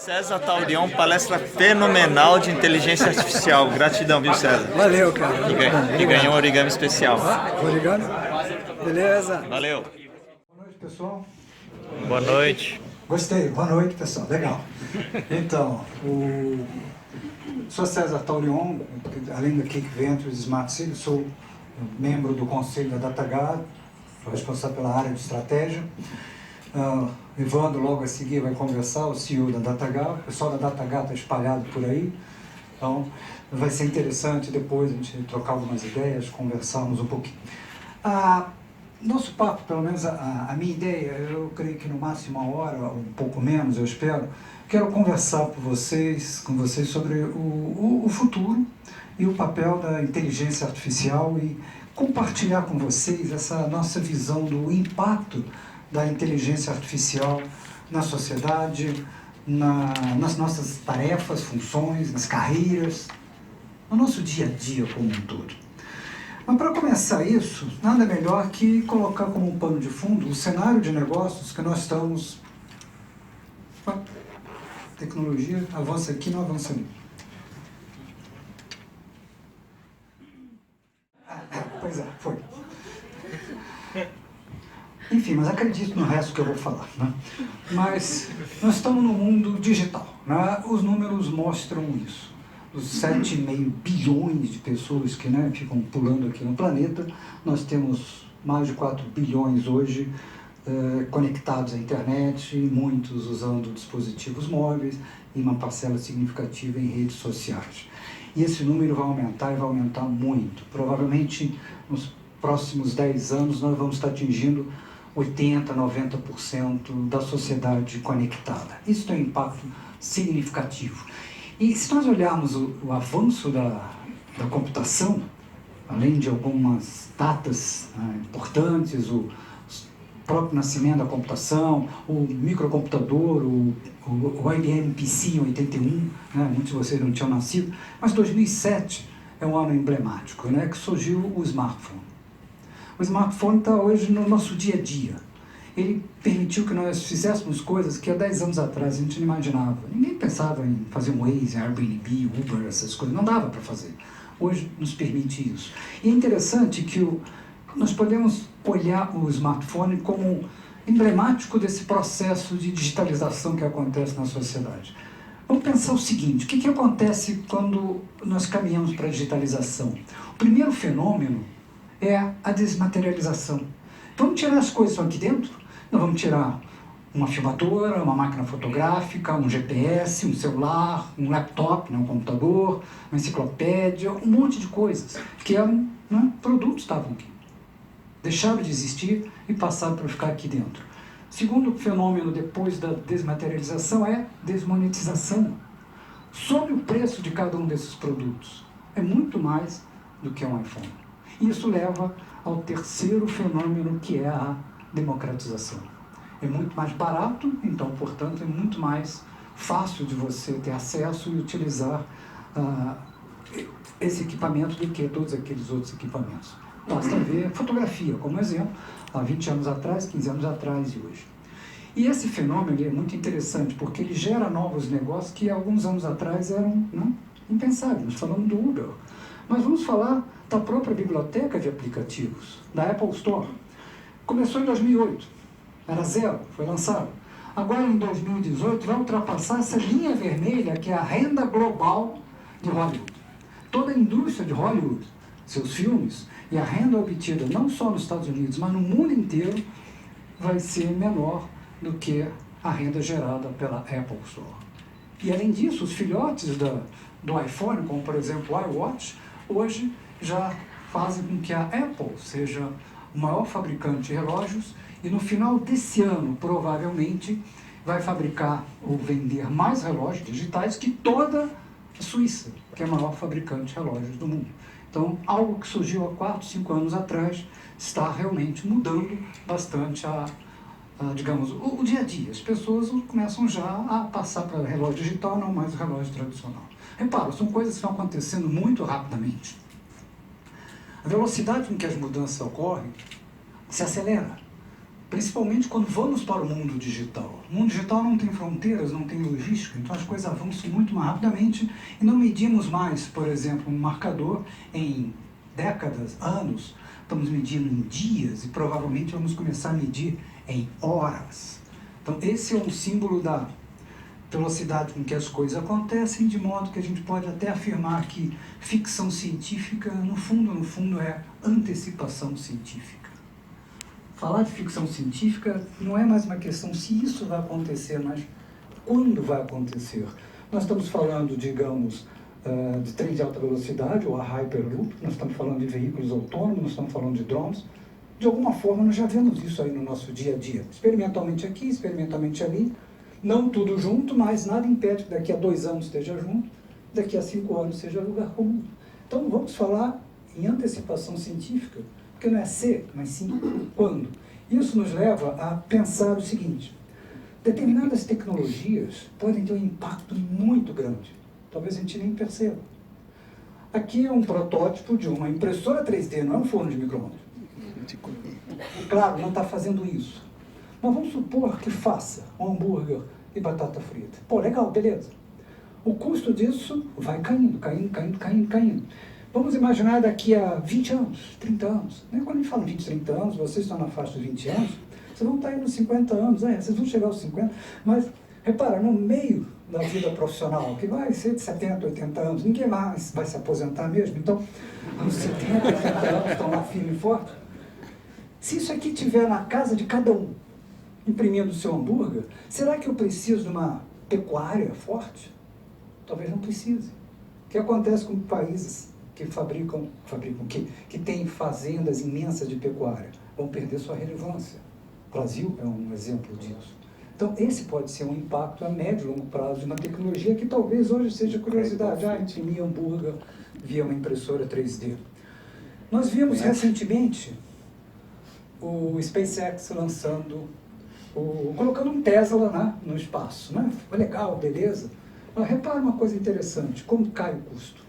César Taurion, palestra fenomenal de inteligência artificial. Gratidão, viu, César? Valeu, cara. E ganhou um origami especial. Origami? Beleza. Valeu. Boa noite, pessoal. Boa noite. Gostei. Boa noite, pessoal. Legal. Então, sou César Taurion, além da Kick Ventures Smart City, sou membro do conselho da DataGuard, sou responsável pela área de estratégia. Evandro, logo a seguir, vai conversar, o CEO da DataGuard. O pessoal da DataGuard está espalhado por aí. Então, vai ser interessante depois a gente trocar algumas ideias, conversarmos um pouquinho. Nosso papo, pelo menos a minha ideia, eu creio que no máximo uma hora, um pouco menos, eu espero, quero conversar com vocês sobre o futuro e o papel da inteligência artificial e compartilhar com vocês essa nossa visão do impacto da inteligência artificial na sociedade, nas nossas tarefas, funções, nas carreiras, no nosso dia a dia como um todo. Mas para começar isso, nada melhor que colocar como um pano de fundo o cenário de negócios que nós estamos... Tecnologia, avança aqui, não avança ali. Pois é, foi. Enfim, mas acredito no resto que eu vou falar, né? Mas nós estamos no mundo digital, né? Os números mostram isso. Os 7,5 bilhões de pessoas que, né, ficam pulando aqui no planeta, nós temos mais de 4 bilhões hoje conectados à internet, muitos usando dispositivos móveis e uma parcela significativa em redes sociais. E esse número vai aumentar e vai aumentar muito. Provavelmente nos próximos 10 anos nós vamos estar atingindo 80%, 90% da sociedade conectada. Isso tem um impacto significativo. E se nós olharmos o avanço da computação, além de algumas datas importantes, o próprio nascimento da computação, o microcomputador, o IBM PC em 81, né, muitos de vocês não tinham nascido, mas 2007 é um ano emblemático, né, que surgiu o smartphone. O smartphone está hoje no nosso dia a dia. Ele permitiu que nós fizéssemos coisas que há 10 anos atrás a gente não imaginava. Ninguém pensava em fazer um Waze, Airbnb, Uber, essas coisas. Não dava para fazer. Hoje nos permite isso. E é interessante que nós podemos olhar o smartphone como emblemático desse processo de digitalização que acontece na sociedade. Vamos pensar o seguinte, o que acontece quando nós caminhamos para a digitalização? O primeiro fenômeno é a desmaterialização. Vamos tirar as coisas que estão aqui dentro? Nós vamos tirar uma filmadora, uma máquina fotográfica, um GPS, um celular, um laptop, né, um computador, uma enciclopédia, um monte de coisas que eram, né, produtos estavam aqui. Deixaram de existir e passaram para ficar aqui dentro. O segundo fenômeno depois da desmaterialização é desmonetização. Sobe o preço de cada um desses produtos. É muito mais do que um iPhone. E isso leva ao terceiro fenômeno, que é a democratização. É muito mais barato, então, portanto, é muito mais fácil de você ter acesso e utilizar esse equipamento do que todos aqueles outros equipamentos. Basta ver fotografia como exemplo, há 20 anos atrás, 15 anos atrás e hoje. E esse fenômeno é muito interessante, porque ele gera novos negócios que alguns anos atrás eram, né, impensáveis. Nós falamos do Uber, mas vamos falar da própria biblioteca de aplicativos, da Apple Store. Começou em 2008, era zero, foi lançado. Agora, em 2018, vai ultrapassar essa linha vermelha, que é a renda global de Hollywood. Toda a indústria de Hollywood, seus filmes, e a renda obtida não só nos Estados Unidos, mas no mundo inteiro, vai ser menor do que a renda gerada pela Apple Store. E, além disso, os filhotes do iPhone, como, por exemplo, o iWatch, hoje já fazem com que a Apple seja o maior fabricante de relógios e no final desse ano, provavelmente, vai fabricar ou vender mais relógios digitais que toda a Suíça, que é a maior fabricante de relógios do mundo. Então, algo que surgiu há 4, 5 anos atrás está realmente mudando bastante digamos, o dia a dia. As pessoas começam já a passar para o relógio digital, não mais o relógio tradicional. Repara, são coisas que estão acontecendo muito rapidamente. A velocidade com que as mudanças ocorrem se acelera. principalmente quando vamos para o mundo digital. O mundo digital não tem fronteiras, não tem logística, então as coisas avançam muito mais rapidamente e não medimos mais, por exemplo, um marcador em décadas, anos, estamos medindo em dias e provavelmente vamos começar a medir em horas. Então esse é um símbolo da velocidade com que as coisas acontecem, de modo que a gente pode até afirmar que ficção científica, no fundo é antecipação científica. Falar de ficção científica não é mais uma questão se isso vai acontecer, mas quando vai acontecer. Nós estamos falando, digamos, de trem de alta velocidade, ou a Hyperloop, nós estamos falando de veículos autônomos, nós estamos falando de drones. De alguma forma, nós já vemos isso aí no nosso dia a dia. Experimentalmente aqui, experimentalmente ali. Não tudo junto, mas nada impede que daqui a 2 anos esteja junto, daqui a 5 anos seja lugar comum. Então, vamos falar em antecipação científica, porque não é se, mas sim quando. Isso nos leva a pensar o seguinte: determinadas tecnologias podem ter um impacto muito grande. Talvez a gente nem perceba. Aqui é um protótipo de uma impressora 3D, não é um forno de micro-ondas. Claro, não está fazendo isso. Mas vamos supor que faça um hambúrguer e batata frita. Pô, legal, beleza. O custo disso vai caindo. Vamos imaginar daqui a 20 anos, 30 anos. Quando a gente fala 20, 30 anos, vocês estão na faixa dos 20 anos, vocês vão estar aí nos 50 anos, vocês vão chegar aos 50, mas repara, no meio da vida profissional, que vai ser de 70, 80 anos, ninguém mais vai se aposentar mesmo, então, aos 70, 80 anos estão lá firme e forte. Se isso aqui estiver na casa de cada um, imprimindo o seu hambúrguer, será que eu preciso de uma pecuária forte? Talvez não precise. O que acontece com países que que têm fazendas imensas de pecuária? Vão perder sua relevância. O Brasil é um exemplo disso. Então, esse pode ser um impacto a médio e longo prazo de uma tecnologia que talvez hoje seja curiosidade. Imprimir hambúrguer via uma impressora 3D. Nós vimos recentemente o SpaceX colocando um Tesla, né, no espaço. Né? Foi legal, beleza. Mas repara uma coisa interessante, como cai o custo.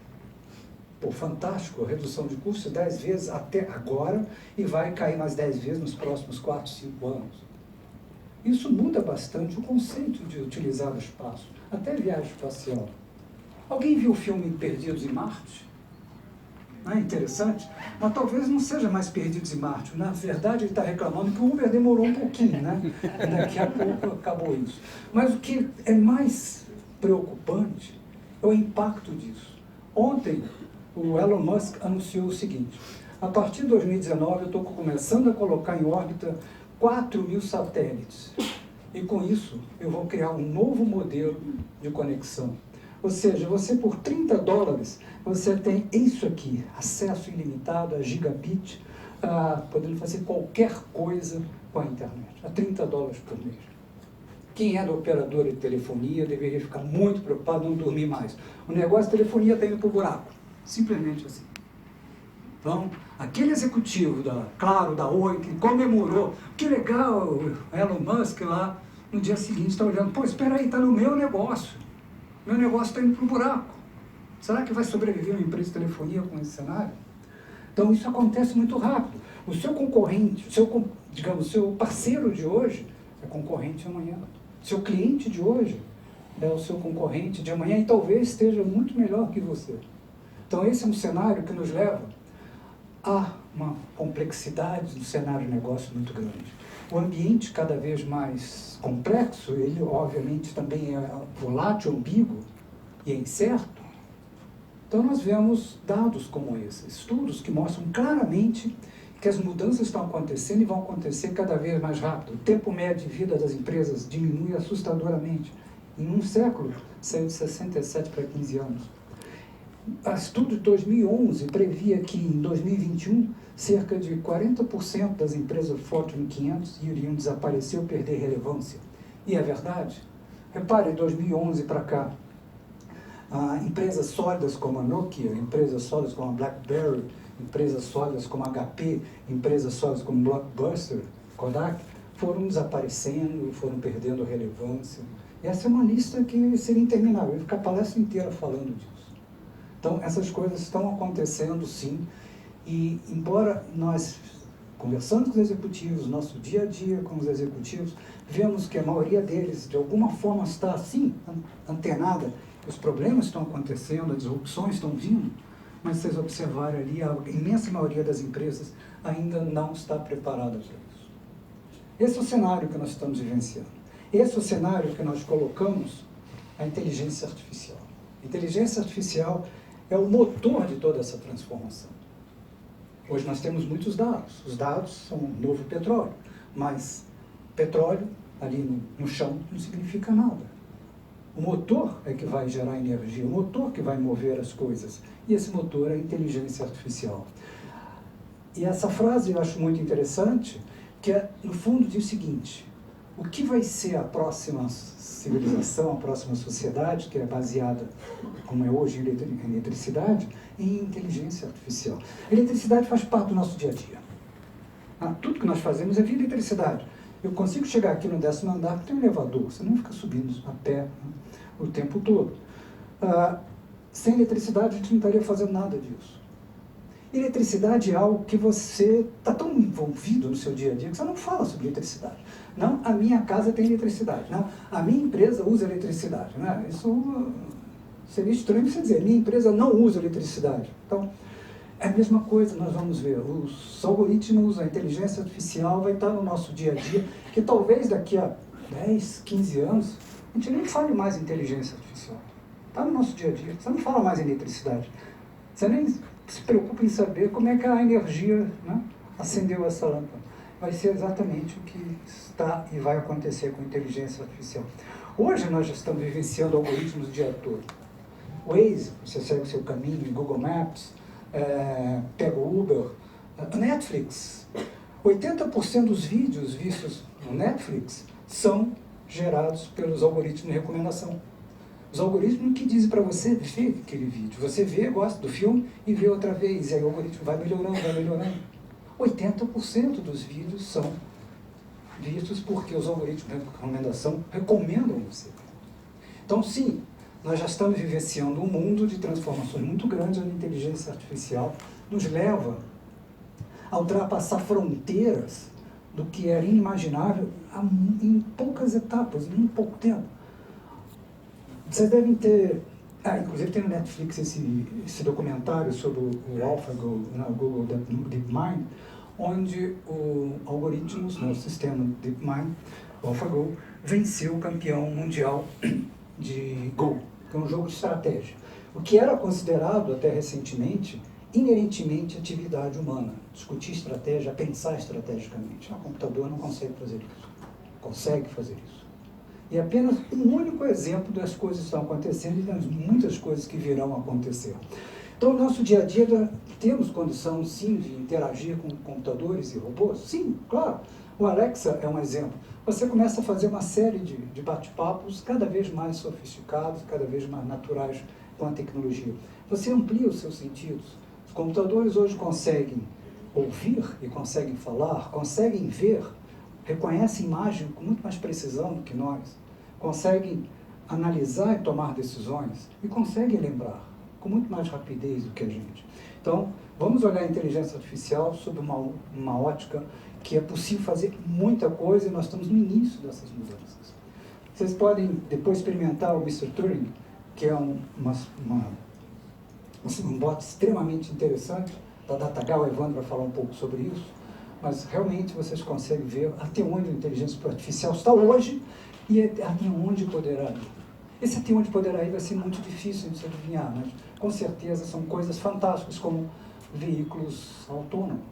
Pô, fantástico, a redução de custo 10 vezes até agora e vai cair mais 10 vezes nos próximos 4, 5 anos. Isso muda bastante o conceito de utilizar o espaço, até viagem espacial. Alguém viu o filme Perdidos em Marte? Não é interessante? Mas talvez não seja mais Perdidos em Marte. Na verdade, ele está reclamando que o Uber demorou um pouquinho, né? Daqui a pouco acabou isso. Mas o que é mais preocupante é o impacto disso. Ontem, o Elon Musk anunciou o seguinte: a partir de 2019, eu estou começando a colocar em órbita 4.000 satélites. E com isso, eu vou criar um novo modelo de conexão. Ou seja, você por $30, você tem isso aqui, acesso ilimitado a gigabit, podendo fazer qualquer coisa com a internet, a $30 por mês. Quem é da operadora de telefonia deveria ficar muito preocupado, não dormir mais. O negócio de telefonia está indo para o buraco, simplesmente assim. Então, aquele executivo da Claro, da Oi, que comemorou, que legal, o Elon Musk lá, no dia seguinte está olhando, pô, espera aí, está no meu negócio está indo para o buraco. Será que vai sobreviver uma empresa de telefonia com esse cenário? Então, isso acontece muito rápido. O seu concorrente, o seu parceiro de hoje é concorrente amanhã. Seu cliente de hoje é o seu concorrente de amanhã e talvez esteja muito melhor que você. Então, esse é um cenário que nos leva a uma complexidade do cenário de negócio muito grande. O ambiente cada vez mais complexo, ele obviamente também é volátil, ambíguo e é incerto. Então nós vemos dados como esses, estudos que mostram claramente que as mudanças estão acontecendo e vão acontecer cada vez mais rápido. O tempo médio de vida das empresas diminui assustadoramente. Em um século, saiu de 67 para 15 anos. O estudo de 2011 previa que em 2021, cerca de 40% das empresas Fortune 500 iriam desaparecer ou perder relevância. E é verdade. Repare, de 2011 para cá, empresas sólidas como a Nokia, empresas sólidas como a BlackBerry, empresas sólidas como a HP, empresas sólidas como Blockbuster, Kodak, foram desaparecendo, foram perdendo relevância. E essa é uma lista que seria interminável, eu ia ficar a palestra inteira falando disso. Então, essas coisas estão acontecendo, sim, e embora nós conversando com os executivos, nosso dia a dia com os executivos, vemos que a maioria deles, de alguma forma, está assim, antenada. Os problemas estão acontecendo, as disrupções estão vindo, mas vocês observarem ali, a imensa maioria das empresas ainda não está preparada para isso. Esse é o cenário que nós estamos vivenciando. Esse é o cenário que nós colocamos a inteligência artificial. A inteligência artificial é o motor de toda essa transformação. Hoje nós temos muitos dados. Os dados são o novo petróleo, mas petróleo ali no chão não significa nada. O motor é que vai gerar energia, o motor que vai mover as coisas. E esse motor é a inteligência artificial. E essa frase eu acho muito interessante, que no fundo diz o seguinte: o que vai ser a próxima civilização, a próxima sociedade, que é baseada, como é hoje, em eletricidade, em inteligência artificial. A eletricidade faz parte do nosso dia a dia. Tudo que nós fazemos é via eletricidade. Eu consigo chegar aqui no 10º andar porque tem um elevador, você não fica subindo a pé o tempo todo. Sem eletricidade a gente não estaria fazendo nada disso. Eletricidade é algo que você está tão envolvido no seu dia a dia que você não fala sobre eletricidade. Não, a minha casa tem eletricidade. Não, a minha empresa usa eletricidade. Né? Isso seria estranho você dizer, minha empresa não usa eletricidade. Então, é a mesma coisa, nós vamos ver. Os algoritmos, a inteligência artificial vai estar no nosso dia a dia, que talvez daqui a 10, 15 anos, a gente nem fale mais em inteligência artificial. Está no nosso dia a dia. Você não fala mais em eletricidade. Você nem se preocupa em saber como é que a energia, né, acendeu essa lâmpada. Vai ser exatamente o que está e vai acontecer com a inteligência artificial. Hoje nós já estamos vivenciando algoritmos o dia todo. O Waze, você segue o seu caminho, Google Maps, pega o Uber, Netflix. 80% dos vídeos vistos no Netflix são gerados pelos algoritmos de recomendação. Os algoritmos que dizem para você ver aquele vídeo. Você vê, gosta do filme e vê outra vez. E aí o algoritmo vai melhorando, vai melhorando. 80% dos vídeos são vistos porque os algoritmos de recomendação recomendam você. Então, sim, nós já estamos vivenciando um mundo de transformações muito grande onde a inteligência artificial nos leva a ultrapassar fronteiras do que era inimaginável em poucas etapas, em muito pouco tempo. Vocês devem ter... inclusive tem no Netflix esse documentário sobre o AlphaGo, o Google DeepMind, onde o algoritmos, o sistema DeepMind, o AlphaGo, venceu o campeão mundial de Go, que é um jogo de estratégia. O que era considerado, até recentemente, inerentemente atividade humana. Discutir estratégia, pensar estrategicamente. O computador não consegue fazer isso. Consegue fazer isso. E apenas um único exemplo das coisas que estão acontecendo e das muitas coisas que virão a acontecer. Então, no nosso dia a dia, temos condição, sim, de interagir com computadores e robôs? Sim, claro. O Alexa é um exemplo. Você começa a fazer uma série de bate-papos cada vez mais sofisticados, cada vez mais naturais com a tecnologia. Você amplia os seus sentidos. Os computadores hoje conseguem ouvir e conseguem falar, conseguem ver, reconhecem imagem com muito mais precisão do que nós, conseguem analisar e tomar decisões e conseguem lembrar com muito mais rapidez do que a gente. Então, vamos olhar a inteligência artificial sob uma ótica que é possível fazer muita coisa e nós estamos no início dessas mudanças. Vocês podem depois experimentar o Mr. Turing, que é um bot extremamente interessante, da DataGal, o Evandro vai falar um pouco sobre isso, mas realmente vocês conseguem ver até onde a inteligência artificial está hoje e até onde poderá ir. Esse até onde poderá ir vai ser muito difícil de se adivinhar, mas com certeza são coisas fantásticas como veículos autônomos.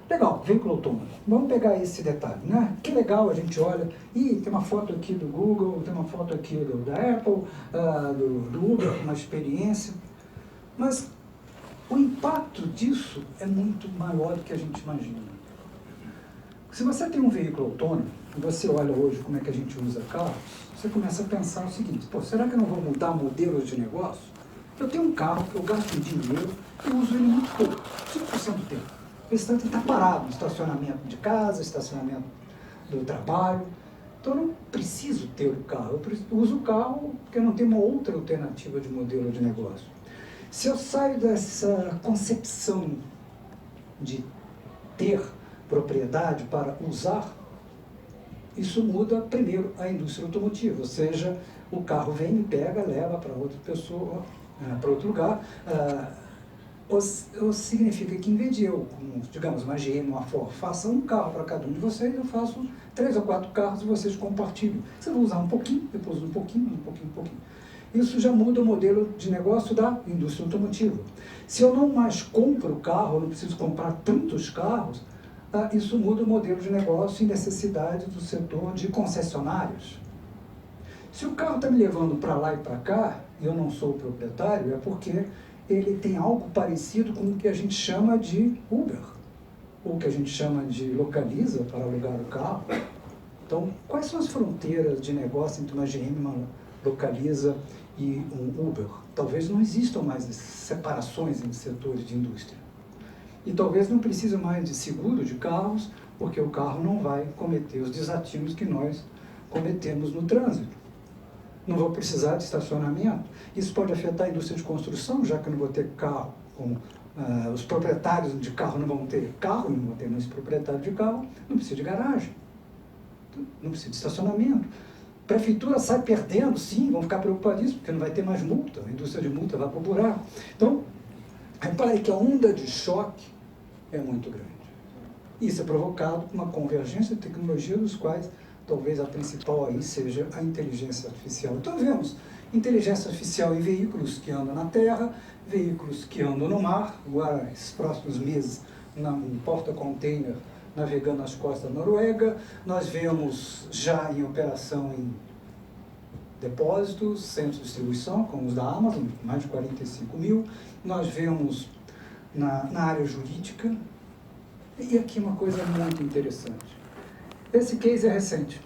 Legal, veículo autônomo. Vamos pegar esse detalhe, né? Que legal, a gente olha, tem uma foto aqui do Google, tem uma foto aqui da Apple, do Uber, uma experiência, mas o impacto disso é muito maior do que a gente imagina. Se você tem um veículo autônomo, e você olha hoje como é que a gente usa carros, você começa a pensar o seguinte: será que eu não vou mudar modelos de negócio? Eu tenho um carro que eu gasto dinheiro, eu uso ele muito pouco, 5% do tempo. O restante está parado no estacionamento de casa, estacionamento do trabalho. Então eu não preciso ter o carro, eu uso o carro porque eu não tenho uma outra alternativa de modelo de negócio. Se eu saio dessa concepção de ter propriedade para usar, isso muda primeiro a indústria automotiva, ou seja, o carro vem, me pega, leva para outra pessoa, para outro lugar, ou significa que em vez de eu, como, digamos, uma GM, uma Ford, faça um carro para cada um de vocês, eu faço 3 ou 4 carros e vocês compartilham. Você vai usar um pouquinho, depois um pouquinho, um pouquinho, um pouquinho. Isso já muda o modelo de negócio da indústria automotiva. Se eu não mais compro o carro, eu não preciso comprar tantos carros, isso muda o modelo de negócio e necessidade do setor de concessionários. Se o carro está me levando para lá e para cá, e eu não sou o proprietário, é porque ele tem algo parecido com o que a gente chama de Uber, ou que a gente chama de localiza para alugar o carro. Então, quais são as fronteiras de negócio entre uma GM, uma localiza e um Uber? Talvez não existam mais separações entre setores de indústria. E talvez não precise mais de seguro de carros, porque o carro não vai cometer os desatinos que nós cometemos no trânsito. Não vou precisar de estacionamento. Isso pode afetar a indústria de construção, já que eu não vou ter carro. Os proprietários de carro não vão ter carro, não vão ter mais proprietário de carro, não precisa de garagem, não precisa de estacionamento. A prefeitura sai perdendo, sim, vão ficar preocupadíssimos, porque não vai ter mais multa, a indústria de multa vai para o buraco. Então, repare que a onda de choque é muito grande. Isso é provocado por uma convergência de tecnologia, dos quais talvez a principal aí seja a inteligência artificial. Então vemos inteligência artificial em veículos que andam na terra, veículos que andam no mar, agora esses próximos meses um porta-container navegando nas costas da Noruega, nós vemos já em operação em depósitos, centros de distribuição, como os da Amazon, mais de 45 mil, nós vemos na área jurídica, e aqui uma coisa muito interessante. Esse case é recente,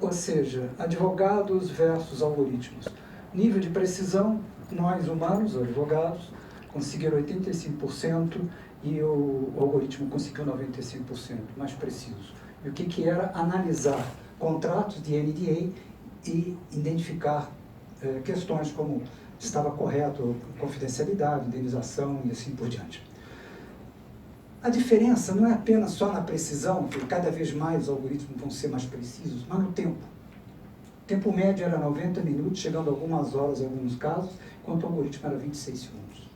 ou seja, advogados versus algoritmos. Nível de precisão, nós humanos, advogados, conseguiram 85% e o algoritmo conseguiu 95%, mais preciso. E o que era? Analisar contratos de NDA e identificar questões como se estava correto, confidencialidade, indenização e assim por diante. A diferença não é apenas só na precisão, que cada vez mais os algoritmos vão ser mais precisos, mas no tempo. O tempo médio era 90 minutos, chegando a algumas horas em alguns casos, enquanto o algoritmo era 26 segundos.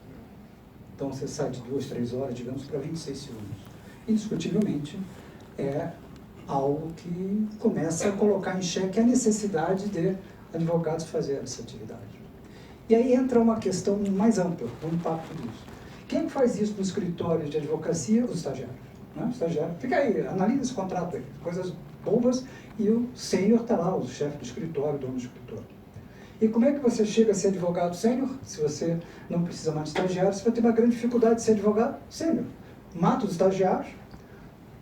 Então você sai de 2, 3 horas, digamos, para 26 segundos. Indiscutivelmente, é algo que começa a colocar em xeque a necessidade de advogados fazerem essa atividade. E aí entra uma questão mais ampla, o impacto disso. Quem faz isso no escritório de advocacia? Os estagiários. Né? O estagiário fica aí, analisa esse contrato aí, coisas bobas, e o sênior está lá, o chefe do escritório, o dono do escritório. E como é que você chega a ser advogado sênior? Se você não precisa mais de estagiário, você vai ter uma grande dificuldade de ser advogado sênior. Mata os estagiários,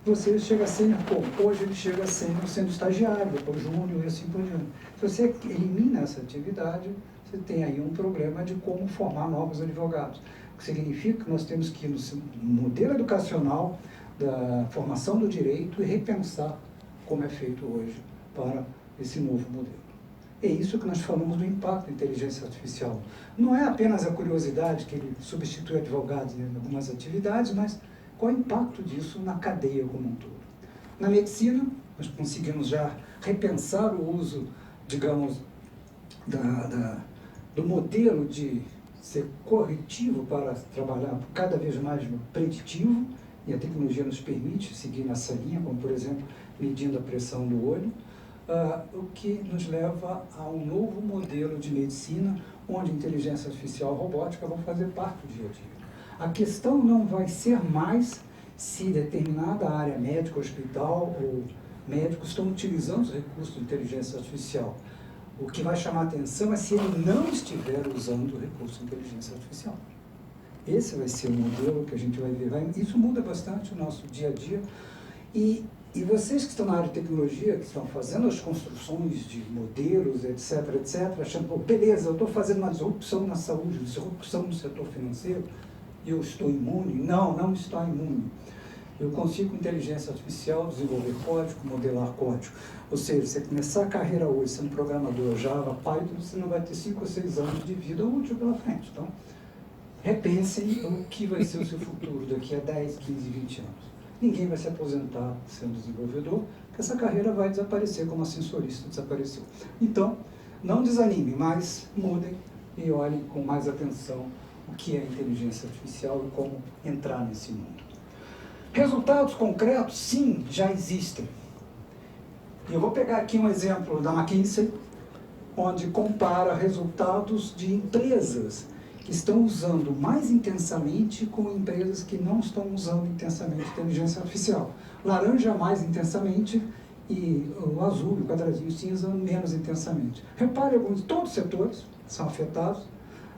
você chega a sênior como? Hoje ele chega a sênior sendo estagiário, depois júnior e assim por diante. Se você elimina essa atividade, você tem aí um problema de como formar novos advogados. O que significa que nós temos que ir no modelo educacional da formação do direito e repensar como é feito hoje para esse novo modelo. É isso que nós falamos do impacto da inteligência artificial. Não é apenas a curiosidade que ele substitui advogados em algumas atividades, mas qual é o impacto disso na cadeia como um todo. Na medicina, nós conseguimos já repensar o uso, digamos, do modelo de ser corretivo para trabalhar cada vez mais no preditivo, e a tecnologia nos permite seguir nessa linha, como, por exemplo, medindo a pressão do olho, o que nos leva a um novo modelo de medicina, onde inteligência artificial e robótica vão fazer parte do dia a dia. A questão não vai ser mais se determinada área médica, hospital ou médicos estão utilizando os recursos de inteligência artificial. O que vai chamar a atenção é se ele não estiver usando o recurso de inteligência artificial. Esse vai ser o modelo que a gente vai ver. Isso muda bastante o nosso dia a dia. E vocês que estão na área de tecnologia, que estão fazendo as construções de modelos, etc., achando, beleza, eu estou fazendo uma disrupção na saúde, disrupção no setor financeiro, e eu estou imune? Não, não está imune. Eu consigo, com inteligência artificial, desenvolver código, modelar código. Ou seja, você começar a carreira hoje sendo programador Java, Python, você não vai ter 5 ou 6 anos de vida útil pela frente. Então, repensem o que vai ser o seu futuro daqui a 10, 15, 20 anos. ninguém vai se aposentar sendo desenvolvedor, porque essa carreira vai desaparecer como ascensorista desapareceu. Então, não desanimem, mas mudem e olhem com mais atenção o que é inteligência artificial e como entrar nesse mundo. Resultados concretos, sim, já existem. Eu vou pegar aqui um exemplo da McKinsey, onde compara resultados de empresas que estão usando mais intensamente com empresas que não estão usando intensamente inteligência artificial. Laranja mais intensamente e o azul, o quadradinho cinza, menos intensamente. Repare, todos os setores são afetados.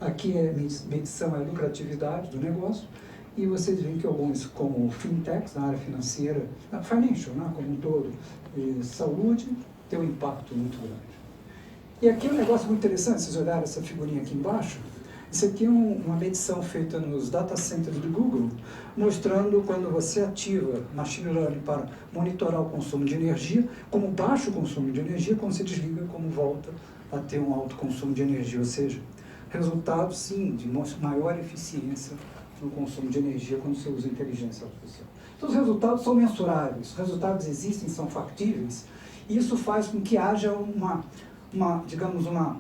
Aqui é medição, é lucratividade do negócio. E vocês veem que alguns, como fintechs, na área financeira, na financial, né, como um todo, e saúde, tem um impacto muito grande. E aqui é um negócio muito interessante, vocês olharem essa figurinha aqui embaixo. Isso aqui é uma medição feita nos data centers do Google, mostrando quando você ativa machine learning para monitorar o consumo de energia, como baixa o consumo de energia, quando você desliga, como volta a ter um alto consumo de energia, ou seja, resultado, sim, de maior eficiência no consumo de energia quando você usa inteligência artificial. Então, os resultados são mensuráveis, os resultados existem, são factíveis, e isso faz com que haja digamos, uma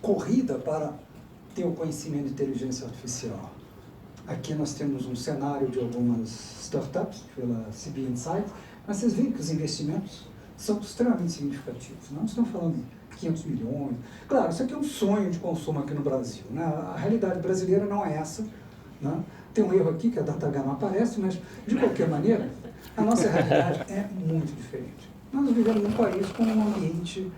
corrida para ter o conhecimento de inteligência artificial. Aqui nós temos um cenário de algumas startups pela CB Insight, mas vocês veem que os investimentos são extremamente significativos. Não estamos falando de 500 milhões. Claro, isso aqui é um sonho de consumo aqui no Brasil, né? A realidade brasileira não é essa, né? Tem um erro aqui que a DataGam não aparece, mas de qualquer maneira, a nossa realidade é muito diferente. Nós vivemos num país com um ambiente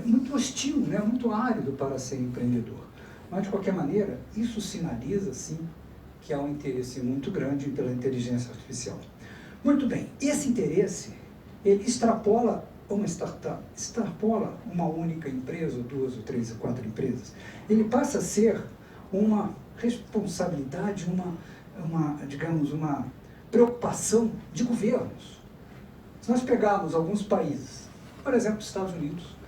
muito hostil, né? Muito árido para ser empreendedor. Mas, de qualquer maneira, isso sinaliza, sim, que há um interesse muito grande pela inteligência artificial. Muito bem, esse interesse, ele extrapola uma startup, extrapola uma única empresa, ou duas, ou três, ou quatro empresas. Ele passa a ser uma responsabilidade, digamos, uma preocupação de governos. Se nós pegarmos alguns países, por exemplo, os Estados Unidos,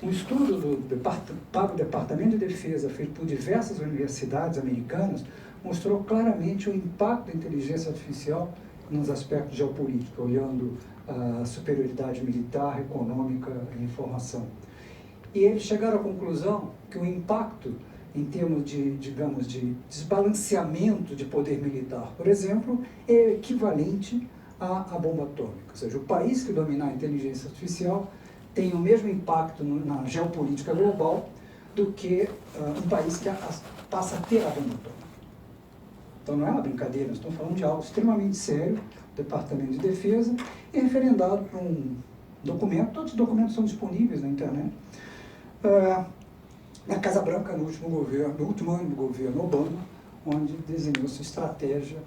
um estudo do Departamento de Defesa, feito por diversas universidades americanas, mostrou claramente o impacto da inteligência artificial nos aspectos geopolíticos, olhando a superioridade militar, econômica e informação. E eles chegaram à conclusão que o impacto em termos de, digamos, de desbalanceamento de poder militar, por exemplo, é equivalente à bomba atômica. Ou seja, o país que dominar a inteligência artificial tem o mesmo impacto na geopolítica global do que um país que passa a ter a bomba atômica. Então não é uma brincadeira, nós estamos falando de algo extremamente sério, Departamento de Defesa, e referendado por um documento, todos os documentos são disponíveis na internet, na Casa Branca, no último ano do governo Obama, onde desenhou sua estratégia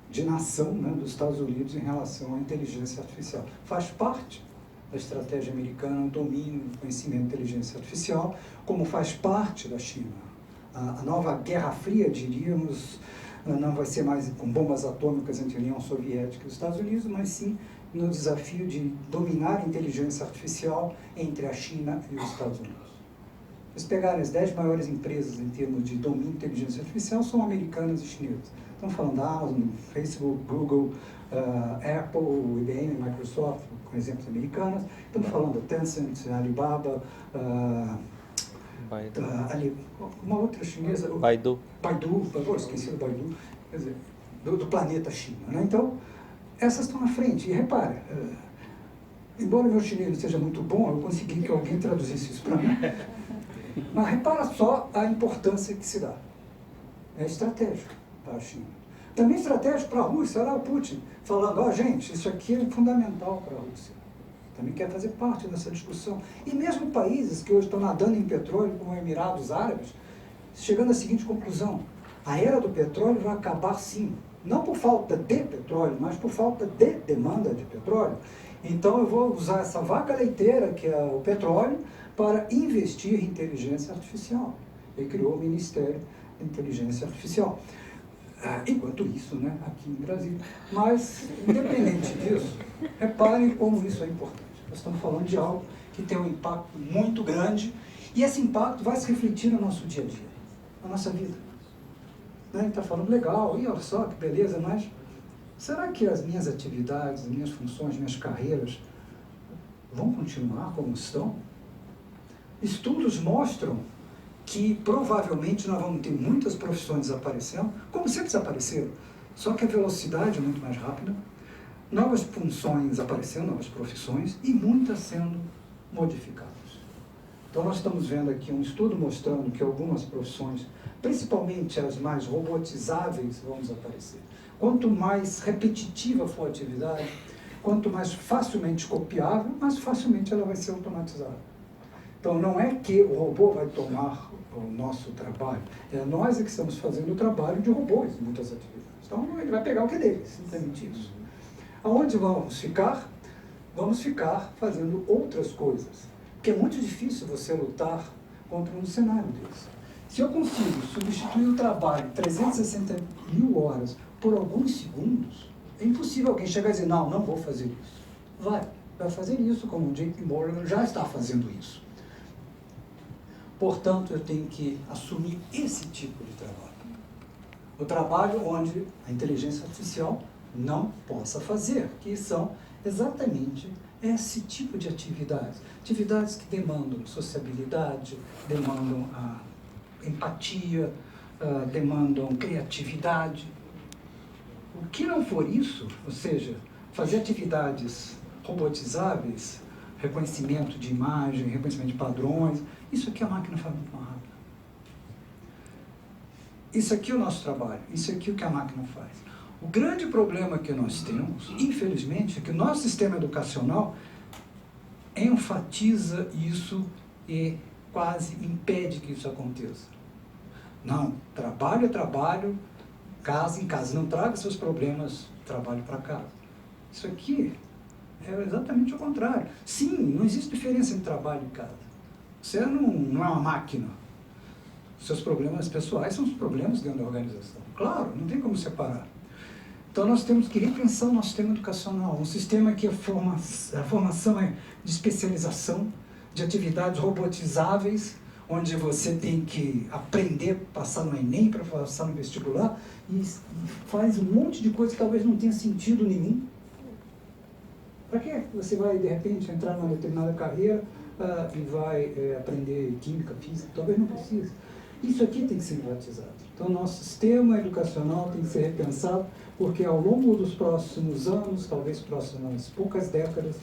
de nação, né, dos Estados Unidos em relação à inteligência artificial. Faz parte da estratégia americana, o domínio do conhecimento de inteligência artificial, como faz parte da China. A nova Guerra Fria, diríamos, não vai ser mais com bombas atômicas entre a União Soviética e os Estados Unidos, mas sim no desafio de dominar a inteligência artificial entre a China e os Estados Unidos. Se pegarem as 10 maiores empresas em termos de domínio de inteligência artificial, são americanas e chinesas. Estamos falando da Amazon, Facebook, Google, Apple, IBM, Microsoft, com exemplos americanos. Estamos falando da Tencent, Alibaba, uma outra chinesa, Baidu, esqueci do Baidu, quer dizer, do planeta China, né? Então, essas estão na frente. E repare, embora meu chinês não seja muito bom, eu consegui que alguém traduzisse isso para mim. Mas repara só a importância que se dá. É estratégico para a China. Também estratégico para a Rússia. Olha lá o Putin falando, gente, isso aqui é fundamental para a Rússia. Também quer fazer parte dessa discussão. E mesmo países que hoje estão nadando em petróleo, como Emirados Árabes, chegando à seguinte conclusão: a era do petróleo vai acabar sim, não por falta de petróleo, mas por falta de demanda de petróleo. Então eu vou usar essa vaca leiteira, que é o petróleo, para investir em inteligência artificial. Ele criou o Ministério da Inteligência Artificial. Enquanto isso, né, aqui em Brasília. Mas, independente disso, reparem como isso é importante. Nós estamos falando de algo que tem um impacto muito grande, e esse impacto vai se refletir no nosso dia a dia, na nossa vida. Né? A gente está falando legal, e olha só que beleza, mas será que as minhas atividades, as minhas funções, minhas carreiras vão continuar como estão? Estudos mostram que provavelmente nós vamos ter muitas profissões desaparecendo, como sempre desapareceram, só que a velocidade é muito mais rápida, novas funções aparecendo, novas profissões, e muitas sendo modificadas. Então nós estamos vendo aqui um estudo mostrando que algumas profissões, principalmente as mais robotizáveis, vão desaparecer. Quanto mais repetitiva for a atividade, quanto mais facilmente copiável, mais facilmente ela vai ser automatizada. Então não é que o robô vai tomar o nosso trabalho, é nós que estamos fazendo o trabalho de robôs em muitas atividades. Então ele vai pegar o que é dele, simplesmente isso. Aonde vamos ficar? Vamos ficar fazendo outras coisas. Porque é muito difícil você lutar contra um cenário desse. Se eu consigo substituir o trabalho 360.000 horas por alguns segundos, é impossível alguém chegar e dizer, não, não vou fazer isso. Vai fazer isso, como o JP Morgan já está fazendo isso. Portanto, eu tenho que assumir esse tipo de trabalho. O trabalho onde a inteligência artificial não possa fazer, que são exatamente esse tipo de atividades. Atividades que demandam sociabilidade, demandam empatia, demandam criatividade. O que não for isso, ou seja, fazer atividades robotizáveis, reconhecimento de imagem, reconhecimento de padrões, isso aqui a máquina faz muito mais rápido. Isso aqui é o nosso trabalho, isso aqui é o que a máquina faz. O grande problema que nós temos, infelizmente, é que o nosso sistema educacional enfatiza isso e quase impede que isso aconteça. Não, trabalho é trabalho, casa em casa. Não traga seus problemas de trabalho para casa. Isso aqui é exatamente o contrário. Sim, não existe diferença entre trabalho e casa. Você não é uma máquina. Seus problemas pessoais são os problemas dentro da organização. Claro, não tem como separar. Então nós temos que repensar o nosso sistema educacional, um sistema que a formação é de especialização, de atividades robotizáveis, onde você tem que aprender, passar no Enem para passar no vestibular, e faz um monte de coisa que talvez não tenha sentido nenhum. Para que você vai, de repente, entrar numa determinada carreira e vai aprender química, física? Talvez não precise. Isso aqui tem que ser privatizado. Então, nosso sistema educacional tem que ser repensado, porque ao longo dos próximos anos, talvez próximas poucas décadas,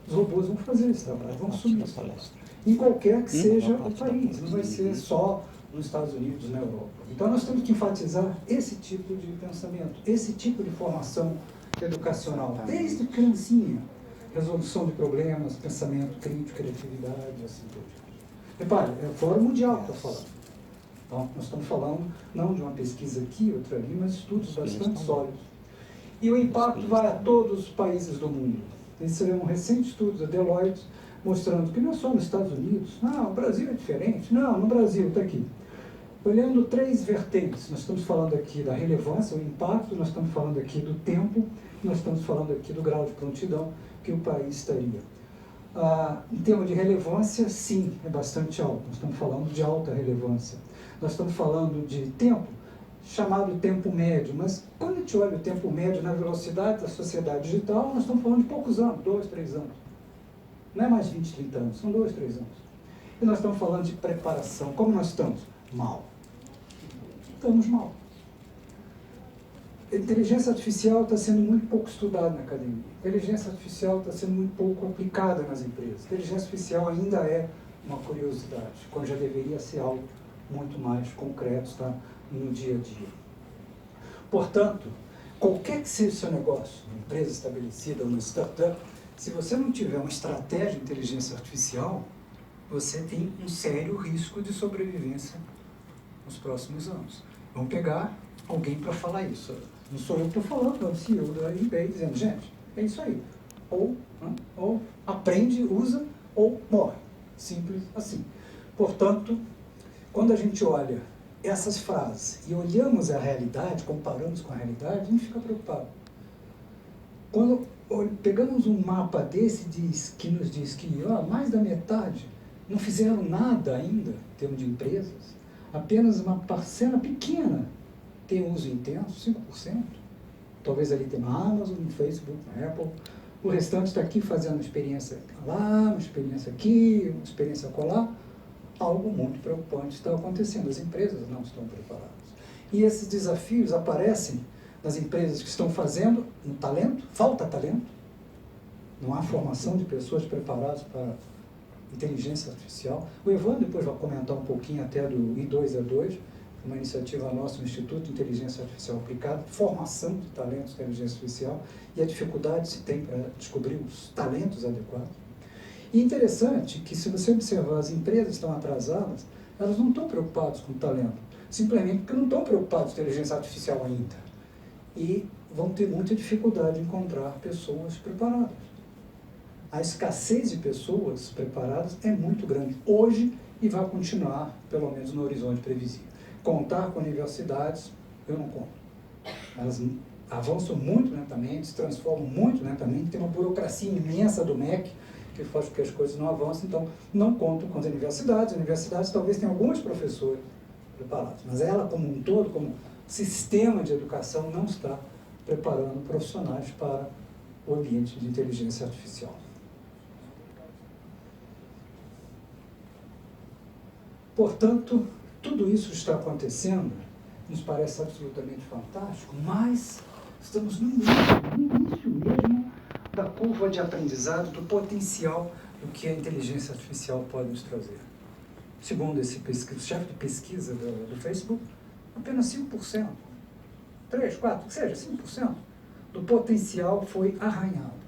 os robôs vão fazer esse trabalho, vão assumir esse trabalho. Em qualquer que seja o país, não vai ser só nos Estados Unidos, na Europa. Então, nós temos que enfatizar esse tipo de pensamento, esse tipo de formação educacional, desde criancinha. Resolução de problemas, pensamento crítico, criatividade, assim por diante. Repare, é o Fórum Mundial que está falando. Então, nós estamos falando não de uma pesquisa aqui, outra ali, mas estudos bastante sólidos. E o impacto vai a todos os países do mundo. Esse é um recente estudo da Deloitte, mostrando que não é só nos Estados Unidos. Não, o Brasil é diferente. Não, no Brasil, está aqui. Olhando 3 vertentes, nós estamos falando aqui da relevância, o impacto, nós estamos falando aqui do tempo, nós estamos falando aqui do grau de prontidão que o país estaria. Em termos de relevância, sim, é bastante alto. Nós estamos falando de alta relevância. Nós estamos falando de tempo, chamado tempo médio, mas quando a gente olha o tempo médio na velocidade da sociedade digital, nós estamos falando de poucos anos, 2, 3 anos. Não é mais 20, 30 anos, são 2, 3 anos. E nós estamos falando de preparação. Como nós estamos? Mal. Estamos mal. A inteligência artificial está sendo muito pouco estudada na academia. A inteligência artificial está sendo muito pouco aplicada nas empresas. A inteligência artificial ainda é uma curiosidade, quando já deveria ser algo muito mais concreto, está no dia a dia. Portanto, qualquer que seja o seu negócio, uma empresa estabelecida, uma startup, se você não tiver uma estratégia de inteligência artificial, você tem um sério risco de sobrevivência nos próximos anos. Vamos pegar alguém para falar isso. Não sou eu que estou falando, é o CEO da eBay dizendo, gente, é isso aí. Ou aprende, usa, ou morre. Simples assim. Portanto, quando a gente olha essas frases e olhamos a realidade, comparamos com a realidade, a gente fica preocupado. Quando pegamos um mapa desse que nos diz que mais da metade não fizeram nada ainda, em termos de empresas, apenas uma parcela pequena tem uso intenso, 5%. Talvez ali tenha uma Amazon, um Facebook, uma Apple. O restante está aqui fazendo uma experiência lá, uma experiência aqui, uma experiência acolá. Algo muito preocupante está acontecendo. As empresas não estão preparadas. E esses desafios aparecem nas empresas que estão fazendo no talento, falta talento. Não há formação de pessoas preparadas para inteligência artificial. O Evandro depois vai comentar um pouquinho até do I2E2, uma iniciativa nossa, o Instituto de Inteligência Artificial Aplicada, formação de talentos de inteligência artificial e a dificuldade que se tem para descobrir os talentos adequados. E interessante que, se você observar, as empresas estão atrasadas, elas não estão preocupadas com o talento, simplesmente porque não estão preocupadas com a inteligência artificial ainda. E vão ter muita dificuldade em encontrar pessoas preparadas. A escassez de pessoas preparadas é muito grande hoje e vai continuar, pelo menos no horizonte previsível. Contar com universidades, eu não conto. Elas avançam muito lentamente, se transformam muito lentamente, tem uma burocracia imensa do MEC que faz com que as coisas não avancem, então não conto com as universidades. As universidades talvez tenham alguns professores preparados, mas ela como um todo, como sistema de educação, não está preparando profissionais para o ambiente de inteligência artificial. Portanto, tudo isso está acontecendo, nos parece absolutamente fantástico, mas estamos no início mesmo da curva de aprendizado, do potencial do que a inteligência artificial pode nos trazer. Segundo esse chefe de pesquisa do Facebook, apenas 5%, 3, 4, que seja, 5% do potencial foi arranhado.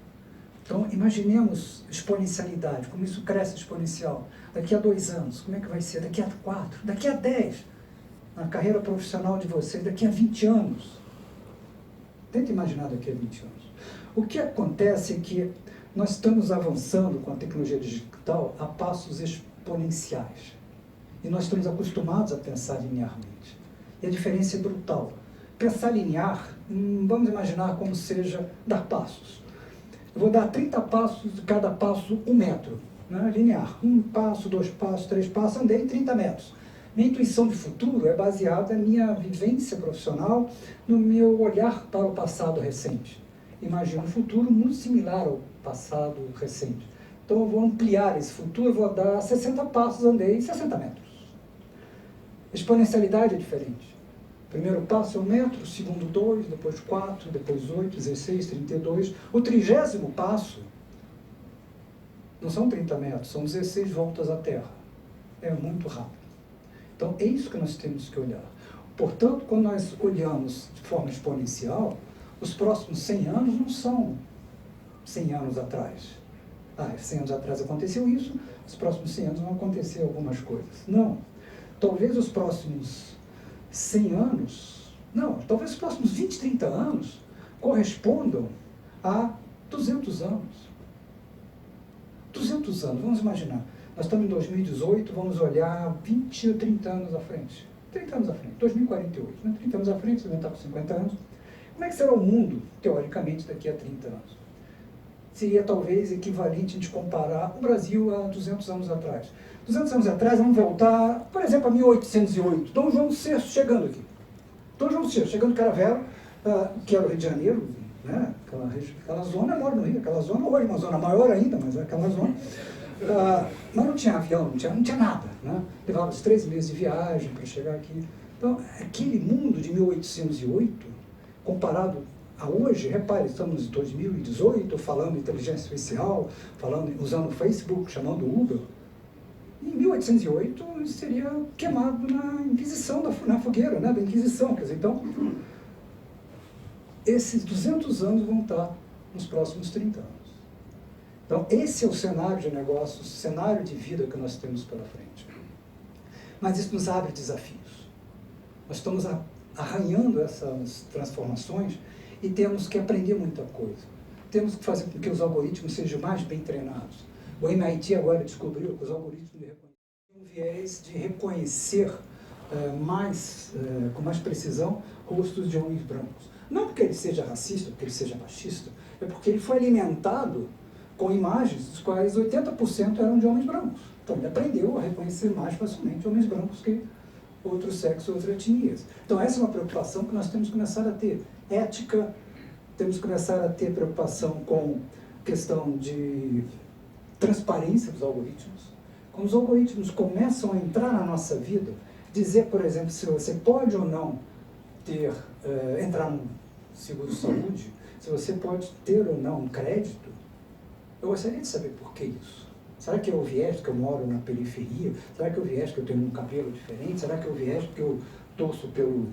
Então, imaginemos exponencialidade, como isso cresce exponencial. Daqui a 2 anos, como é que vai ser? Daqui a 4, daqui a 10, na carreira profissional de vocês, daqui a 20 anos. Tenta imaginar daqui a 20 anos. O que acontece é que nós estamos avançando com a tecnologia digital a passos exponenciais. E nós estamos acostumados a pensar linearmente. E a diferença é brutal. Pensar linear, vamos imaginar como seja dar passos. Eu vou dar 30 passos, de cada passo 1 metro, né? Linear. 1 passo, 2 passos, 3 passos, andei 30 metros. Minha intuição de futuro é baseada na minha vivência profissional, no meu olhar para o passado recente. Imagino um futuro muito similar ao passado recente. Então eu vou ampliar esse futuro, vou dar 60 passos, andei 60 metros. Exponencialidade é diferente. Primeiro passo é 1 metro, o segundo 2, depois 4, depois 8, 16, 32. O 30º passo não são 30 metros, são 16 voltas à Terra. É muito rápido. Então, é isso que nós temos que olhar. Portanto, quando nós olhamos de forma exponencial, os próximos 100 anos não são 100 anos atrás. 100 anos atrás aconteceu isso, os próximos 100 anos vão acontecer algumas coisas. Não. Talvez os próximos 100 anos, não, talvez os próximos 20, 30 anos correspondam a 200 anos. 200 anos, vamos imaginar. Nós estamos em 2018, vamos olhar 20 ou 30 anos à frente. 30 anos à frente, 2048, né? 30 anos à frente, você vai estar com 50 anos. Como é que será o mundo, teoricamente, daqui a 30 anos? Seria talvez equivalente a gente comparar o Brasil a 200 anos atrás. 200 anos atrás, vamos voltar, por exemplo, a 1808. Dom João VI chegando aqui. Dom João VI chegando em Caravela, que era o Rio de Janeiro, né? Aquela zona, mora no Rio, aquela zona, hoje uma zona maior ainda, mas é aquela zona. Mas não tinha avião, não tinha nada, né? Levava uns 3 meses de viagem para chegar aqui. Então, aquele mundo de 1808, comparado a hoje, repare, estamos em 2018, falando de inteligência artificial, usando o Facebook, chamando o Uber. Em 1808, isso seria queimado na Inquisição, na fogueira, né, da Inquisição. Quer dizer, então, esses 200 anos vão estar nos próximos 30 anos. Então, esse é o cenário de negócios, o cenário de vida que nós temos pela frente. Mas isso nos abre desafios. Nós estamos arranhando essas transformações e temos que aprender muita coisa. Temos que fazer com que os algoritmos sejam mais bem treinados. O MIT agora descobriu que os algoritmos de reconhecimento têm um viés de reconhecer com mais precisão rostos de homens brancos. Não porque ele seja racista, porque ele seja machista, é porque ele foi alimentado com imagens dos quais 80% eram de homens brancos. Então ele aprendeu a reconhecer mais facilmente homens brancos que outros sexos, outras etnias. Então essa é uma preocupação que nós temos que começar a ter. Ética temos que começar a ter preocupação com questão de transparência dos algoritmos. Quando os algoritmos começam a entrar na nossa vida, dizer, por exemplo, se você pode ou não ter, entrar num seguro-saúde, se você pode ter ou não um crédito, eu gostaria de saber por que isso. Será que é o viés que eu moro na periferia? Será que é o viés que eu tenho um cabelo diferente? Será que é o viés que eu torço pelo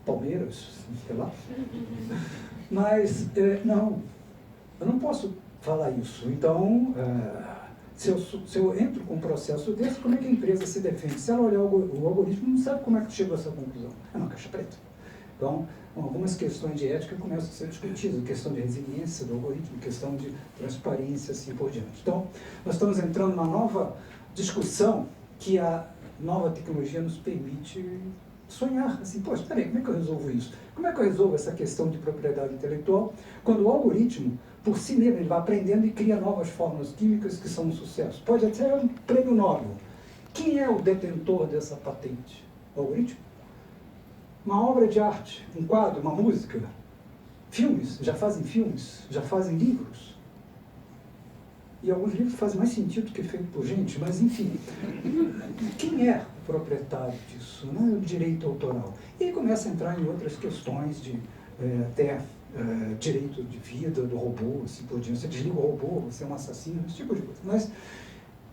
Palmeiras? Sei lá. Mas, não, eu não posso falar isso. Então, se eu entro com um processo desse, como é que a empresa se defende? Se ela olhar o algoritmo, não sabe como é que chegou a essa conclusão. É uma caixa preta. Então, algumas questões de ética começam a ser discutidas, questão de resiliência do algoritmo, questão de transparência, assim por diante. Então, nós estamos entrando numa nova discussão que a nova tecnologia nos permite sonhar, assim, poxa, peraí, como é que eu resolvo isso? Como é que eu resolvo essa questão de propriedade intelectual quando o algoritmo, por si mesmo, ele vai aprendendo e cria novas fórmulas químicas que são um sucesso? Pode até ser um prêmio Nobel. Quem é o detentor dessa patente? O algoritmo? Uma obra de arte, um quadro, uma música, filmes, já fazem livros. E alguns livros fazem mais sentido do que feito por gente, mas enfim. Quem é o proprietário disso? Né? O direito autoral. E aí começa a entrar em outras questões de direito de vida do robô, assim por diante. Você desliga o robô, você é um assassino, esse tipo de coisa. Mas,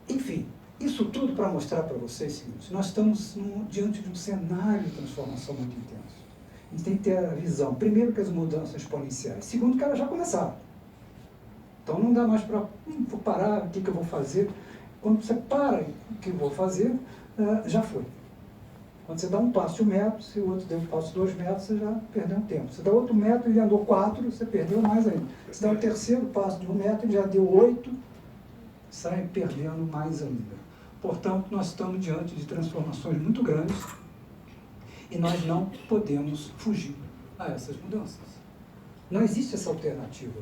enfim, isso tudo para mostrar para vocês o seguinte: nós estamos diante de um cenário de transformação muito intenso. A gente tem que ter a visão, primeiro, que as mudanças exponenciais, segundo, que elas já começaram. Então não dá mais para, vou parar, o que eu vou fazer? Quando você para o que eu vou fazer, já foi. Quando você dá um passo de 1 metro, se o outro deu um passo de 2 metros, você já perdeu um tempo. Você dá outro metro, ele andou 4, você perdeu mais ainda. Se dá o terceiro passo de 1 metro, ele já deu 8, sai perdendo mais ainda. Portanto, nós estamos diante de transformações muito grandes e nós não podemos fugir a essas mudanças. Não existe essa alternativa.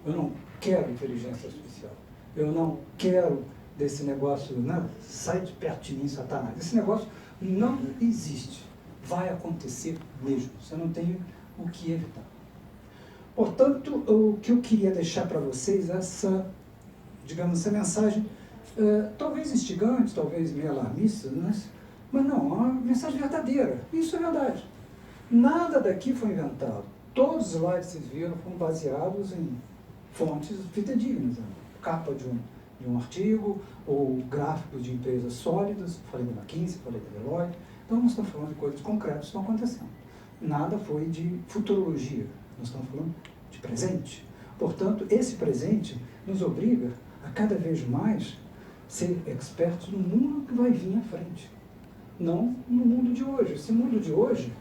Eu não quero inteligência artificial. Eu não quero desse negócio, né? Sai de perto de mim, Satanás. Esse negócio não existe. Vai acontecer mesmo. Você não tem o que evitar. Portanto, o que eu queria deixar para vocês, essa mensagem, talvez instigante, talvez meio alarmista, mas não, uma mensagem verdadeira. Isso é verdade. Nada daqui foi inventado. Todos os slides que vocês viram foram baseados em fontes fidedignas. Capa de um artigo, ou gráficos de empresas sólidas, falei da McKinsey, falei da Deloitte. Então, nós estamos falando de coisas concretas que estão acontecendo. Nada foi de futurologia. Nós estamos falando de presente. Portanto, esse presente nos obriga a cada vez mais ser expertos no mundo que vai vir à frente, não no mundo de hoje. Esse mundo de hoje,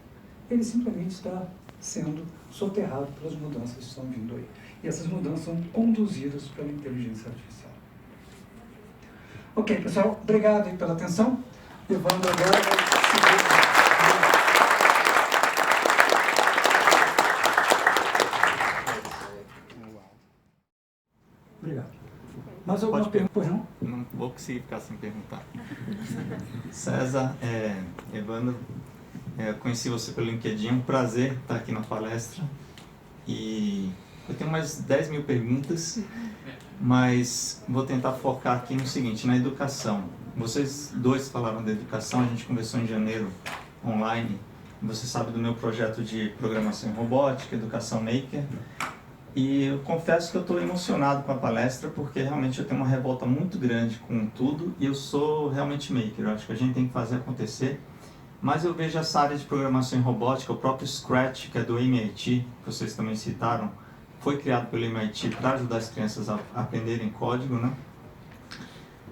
ele simplesmente está sendo soterrado pelas mudanças que estão vindo aí. E essas mudanças são conduzidas pela inteligência artificial. Ok, pessoal, obrigado aí pela atenção. Evandro agora vai Obrigado. Mais alguma pergunta? Pois não? Não vou conseguir ficar sem perguntar. César, Evandro, conheci você pelo LinkedIn, é um prazer estar aqui na palestra. E eu tenho mais 10 mil perguntas, mas vou tentar focar aqui no seguinte, na educação. Vocês dois falaram da educação, a gente conversou em janeiro online. Você sabe do meu projeto de programação em robótica, Educação Maker. E eu confesso que eu estou emocionado com a palestra, porque realmente eu tenho uma revolta muito grande com tudo e eu sou realmente maker. Eu acho que a gente tem que fazer acontecer. Mas eu vejo essa área de programação em robótica, o próprio Scratch, que é do MIT, que vocês também citaram, foi criado pelo MIT para ajudar as crianças a aprenderem código, né?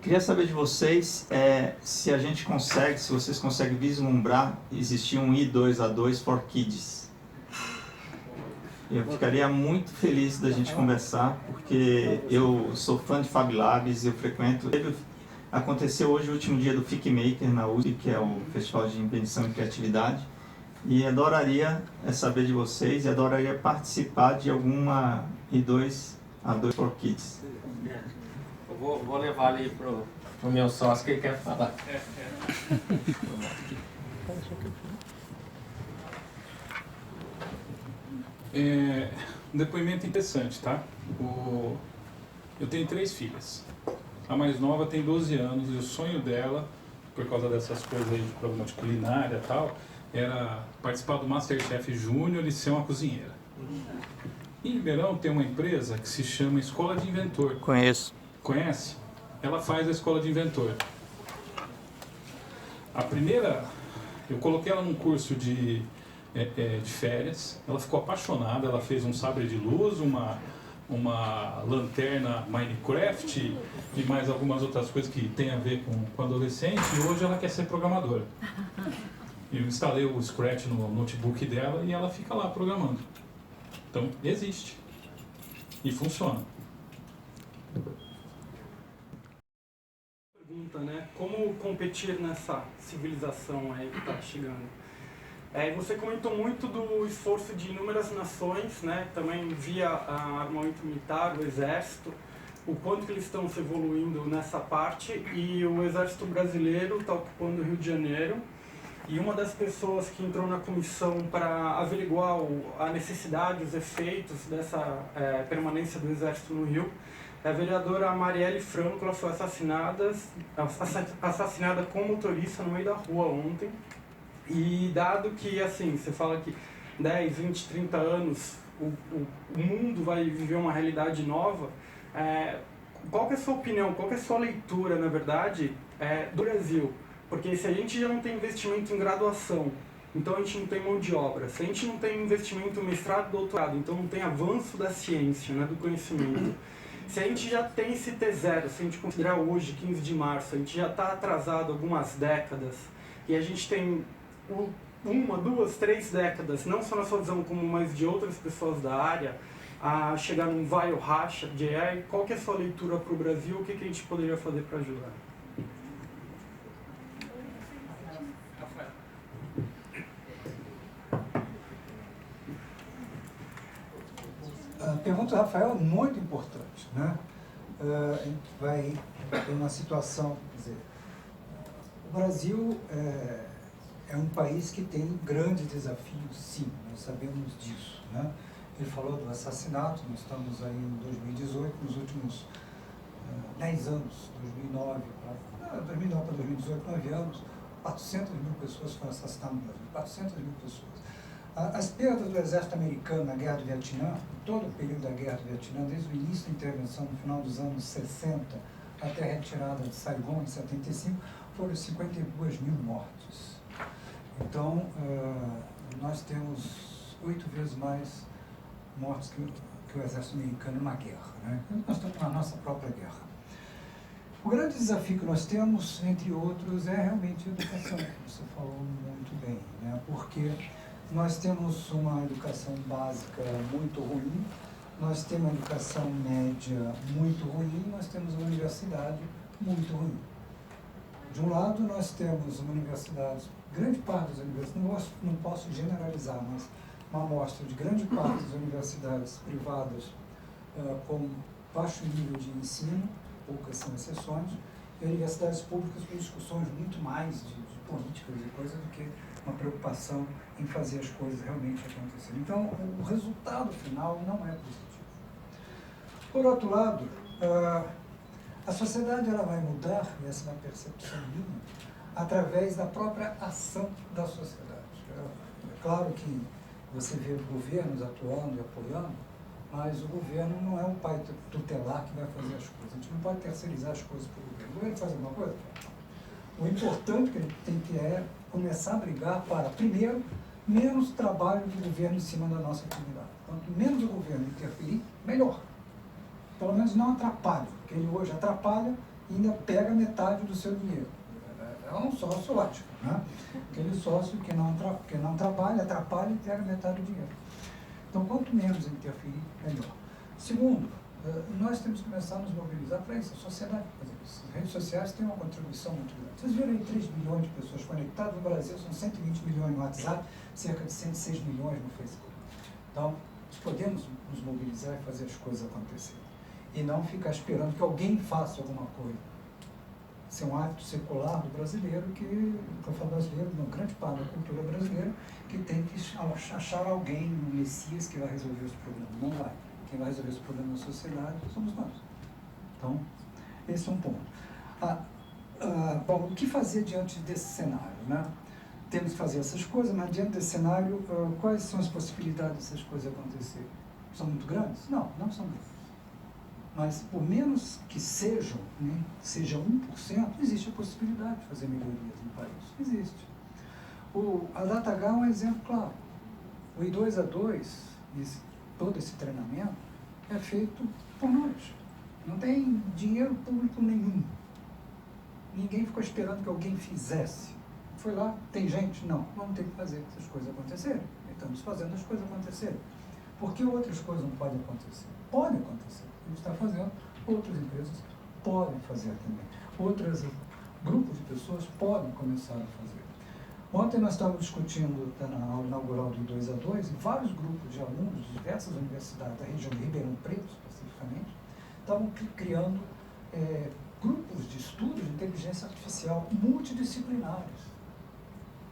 Queria saber de vocês se a gente consegue, se vocês conseguem vislumbrar existir um I2A2 for Kids. Eu ficaria muito feliz da gente conversar, porque eu sou fã de Fab Labs, eu frequento. Aconteceu hoje o último dia do FIC Maker na USP, que é o Festival de Invenção e Criatividade, e adoraria saber de vocês e adoraria participar de alguma I2A2 for Kids. Eu vou levar ali pro meu sócio que ele quer falar. Um depoimento interessante, tá? Eu tenho 3 filhas. A mais nova tem 12 anos e o sonho dela, por causa dessas coisas aí de programa de culinária e tal, era participar do Masterchef Júnior e ser uma cozinheira. Em Ribeirão tem uma empresa que se chama Escola de Inventor. Conheço. Conhece? Ela faz a Escola de Inventor. A primeira, eu coloquei ela num curso de férias, ela ficou apaixonada, ela fez um sabre de luz, uma lanterna Minecraft e mais algumas outras coisas que tem a ver com adolescente, e hoje ela quer ser programadora. Eu instalei o Scratch no notebook dela e ela fica lá programando. Então, existe. E funciona. Pergunta, né? Como competir nessa civilização aí que está chegando? Você comentou muito do esforço de inúmeras nações, né? Também via armamento militar, o exército, o quanto que eles estão se evoluindo nessa parte, e o exército brasileiro está ocupando o Rio de Janeiro. E uma das pessoas que entrou na comissão para averiguar a necessidade, os efeitos dessa permanência do Exército no Rio, é a vereadora Marielle Franco. Ela foi assassinada com motorista no meio da rua ontem. E dado que, assim, você fala que 10, 20, 30 anos o mundo vai viver uma realidade nova, qual que é a sua opinião, qual que é a sua leitura, na verdade, do Brasil? Porque se a gente já não tem investimento em graduação, então a gente não tem mão de obra. Se a gente não tem investimento em mestrado e doutorado, então não tem avanço da ciência, né, do conhecimento. Se a gente já tem esse T0, se a gente considerar hoje, 15 de março, a gente já está atrasado algumas décadas, e a gente tem 1, 2, 3 décadas, não só na sua visão, como mais de outras pessoas da área, a chegar num vai ou racha de AI, qual que é a sua leitura para o Brasil? O que a gente poderia fazer para ajudar? A pergunta do Rafael é muito importante, né? A gente vai ter uma situação, quer dizer, o Brasil é um país que tem grandes desafios, sim, nós sabemos disso, né? Ele falou do assassinato, nós estamos aí em 2018, nos últimos 10 anos, 2009 para 2018, 9 anos, 400 mil pessoas foram assassinadas no Brasil, 400 mil pessoas. As perdas do exército americano na Guerra do Vietnã, todo o período da Guerra do Vietnã, desde o início da intervenção no final dos anos 60 até a retirada de Saigon em 75, foram 52 mil mortes. Então, nós temos 8 vezes mais mortes que o exército americano numa guerra, né? Nós estamos na nossa própria guerra. O grande desafio que nós temos, entre outros, é realmente a educação, que você falou muito bem, né? Porque nós temos uma educação básica muito ruim, nós temos uma educação média muito ruim, nós temos uma universidade muito ruim. De um lado, nós temos universidades, grande parte das universidades, não posso generalizar, mas uma amostra de grande parte das universidades privadas com baixo nível de ensino, poucas são exceções, e universidades públicas com discussões muito mais de políticas e coisas do que uma preocupação em fazer as coisas realmente acontecerem. Então, o resultado final não é positivo. Por outro lado, a sociedade ela vai mudar, e essa é uma percepção minha, através da própria ação da sociedade. É claro que você vê governos atuando e apoiando, mas o governo não é um pai tutelar que vai fazer as coisas. A gente não pode terceirizar as coisas para o governo. O governo faz alguma coisa? O importante que a gente tem que começar a brigar para, primeiro, menos trabalho do governo em cima da nossa atividade. Quanto menos o governo interferir, melhor. Pelo menos não atrapalha, porque ele hoje atrapalha e ainda pega metade do seu dinheiro. É um sócio ótimo, né? Aquele sócio que não trabalha, atrapalha e pega metade do dinheiro. Então, quanto menos interferir, melhor. Segundo, nós temos que começar a nos mobilizar para isso, a sociedade fazer isso. As redes sociais têm uma contribuição muito grande. Vocês viram aí 3 milhões de pessoas conectadas no Brasil, são 120 milhões no WhatsApp, cerca de 106 milhões no Facebook. Então, nós podemos nos mobilizar e fazer as coisas acontecerem. E não ficar esperando que alguém faça alguma coisa. Isso é um hábito secular do brasileiro, que eu falo brasileiro, uma grande parte da cultura brasileira, que tem que achar alguém, um Messias, que vai resolver os problemas. Não vai. Quem vai resolver os problemas da sociedade somos nós. Então, esse é um ponto. Bom, o que fazer diante desse cenário, né? Temos que fazer essas coisas, mas diante desse cenário, quais são as possibilidades dessas coisas acontecerem? São muito grandes? Não, não são grandes. Mas, por menos que sejam, né, seja 1%, existe a possibilidade de fazer melhorias no país. Existe. A DataH é um exemplo claro. O I2A2, todo esse treinamento, é feito por nós. Não tem dinheiro público nenhum. Ninguém ficou esperando que alguém fizesse. Foi lá, tem gente? Não. Vamos ter que fazer essas coisas acontecerem. Estamos fazendo as coisas acontecerem. Por que outras coisas não podem acontecer? Podem acontecer. A gente está fazendo, outras empresas podem fazer também. Outros grupos de pessoas podem começar a fazer. Ontem nós estávamos discutindo, na aula inaugural do I2A2, e vários grupos de alunos de diversas universidades da região de Ribeirão Preto, especificamente, estavam criando grupos de estudo de inteligência artificial multidisciplinares.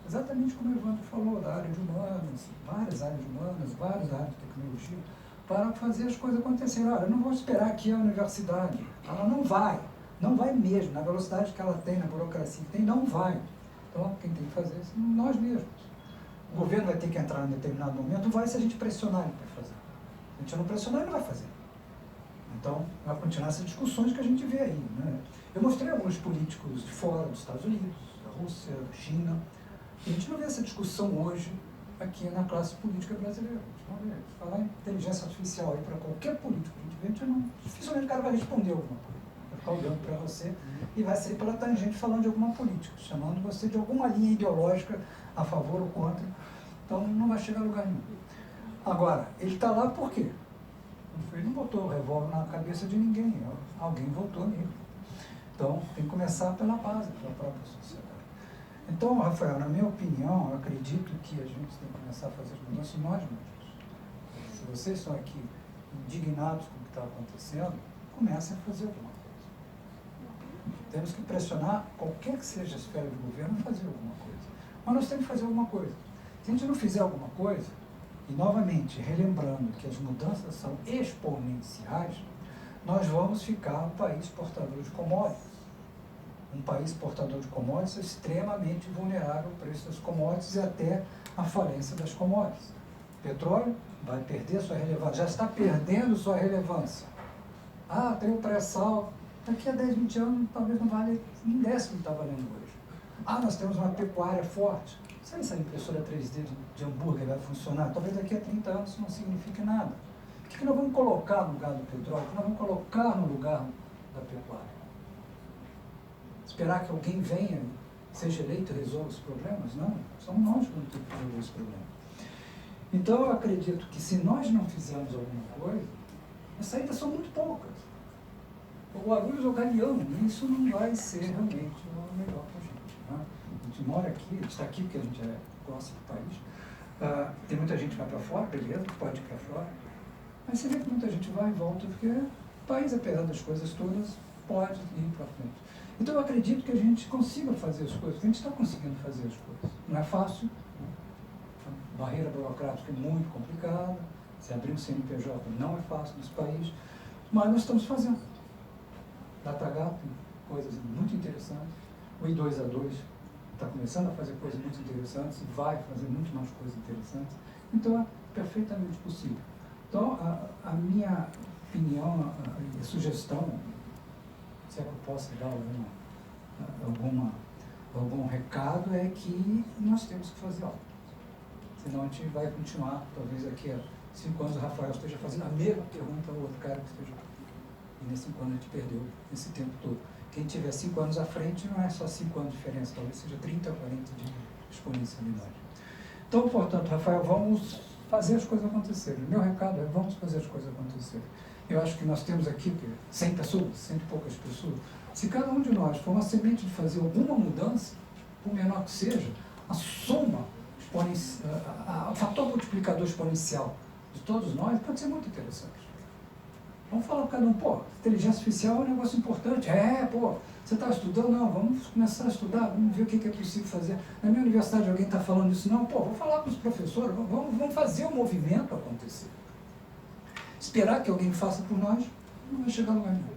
Exatamente como o Evandro falou, da área de humanas, várias áreas de humanas, várias áreas de tecnologia, para fazer as coisas acontecerem. Olha, eu não vou esperar aqui a universidade. Ela não vai mesmo, na velocidade que ela tem, na burocracia que tem, não vai. Então, quem tem que fazer isso somos nós mesmos. O governo vai ter que entrar em determinado momento, vai se a gente pressionar ele para fazer. Se a gente não pressionar, ele não vai fazer. Então, vai continuar essas discussões que a gente vê aí, né? Eu mostrei alguns políticos de fora, dos Estados Unidos, da Rússia, da China, e a gente não vê essa discussão hoje aqui na classe política brasileira. A gente não vê. Falar em inteligência artificial aí para qualquer político que a gente vê, dificilmente o cara vai responder alguma coisa. Vai ficar olhando para você e vai sair pela tangente falando de alguma política, chamando você de alguma linha ideológica a favor ou contra. Então, não vai chegar a lugar nenhum. Agora, ele está lá por quê? Ele não botou o revólver na cabeça de ninguém, alguém votou nele. Então, tem que começar pela base, pela própria sociedade. Então, Rafael, na minha opinião, eu acredito que a gente tem que começar a fazer as mudanças nós mesmos. Se vocês estão aqui indignados com o que está acontecendo, comecem a fazer alguma coisa. Temos que pressionar qualquer que seja a esfera do governo a fazer alguma coisa. Mas nós temos que fazer alguma coisa. Se a gente não fizer alguma coisa, e novamente, relembrando que as mudanças são exponenciais, nós vamos ficar um país portador de commodities. Um país portador de commodities é extremamente vulnerável ao preço das commodities e até à falência das commodities. O petróleo vai perder sua relevância, já está perdendo sua relevância. Tem o pré-sal, daqui a 10, 20 anos talvez não vale nem décimo que está valendo hoje. Nós temos uma pecuária forte. Sabe se a impressora 3D de hambúrguer vai funcionar? Talvez daqui a 30 anos isso não signifique nada. O que nós vamos colocar no lugar do petróleo? O que nós vamos colocar no lugar da pecuária? Esperar que alguém venha, seja eleito e resolva os problemas? Não, somos nós que vamos ter que resolver os problemas. Então eu acredito que se nós não fizermos alguma coisa, as saídas são muito poucas. O Guarulhos ou Galeão, isso não vai ser realmente o melhor para a gente. Né? A gente mora aqui, a gente está aqui porque a gente gosta do país. Tem muita gente que vai para fora, beleza, pode ir para fora. Mas você vê que muita gente vai e volta, porque o país, apesar das coisas todas, pode ir para frente. Então eu acredito que a gente consiga fazer as coisas, que a gente está conseguindo fazer as coisas. Não é fácil, né? A barreira burocrática é muito complicada, se abrir um CNPJ não é fácil nesse país, mas nós estamos fazendo. DataH tem coisas muito interessantes, o I2A2 está começando a fazer coisas muito interessantes e vai fazer muito mais coisas interessantes, então é perfeitamente possível. Então, a minha opinião e sugestão, se é que eu posso dar algum recado, é que nós temos que fazer algo. Senão a gente vai continuar, talvez daqui a 5 anos o Rafael esteja fazendo a mesma pergunta ao outro cara que esteja aqui. E nesses 5 anos a gente perdeu esse tempo todo. Quem tiver 5 anos à frente não é só 5 anos de diferença, talvez seja 30, 40 de exponencialidade. Então, portanto, Rafael, vamos fazer as coisas acontecerem. O meu recado é: vamos fazer as coisas acontecerem. Eu acho que nós temos aqui 100 pessoas, 100 e poucas pessoas. Se cada um de nós for uma semente de fazer alguma mudança, por menor que seja, a soma, o fator multiplicador exponencial de todos nós pode ser muito interessante. Vamos falar para cada um, pô, inteligência artificial é um negócio importante. Pô, você está estudando? Não, vamos começar a estudar, vamos ver o que é possível fazer. Na minha universidade alguém está falando isso? Não, pô, vou falar com os professores, vamos fazer o movimento acontecer. Esperar que alguém faça por nós, não vai chegar a lugar nenhum.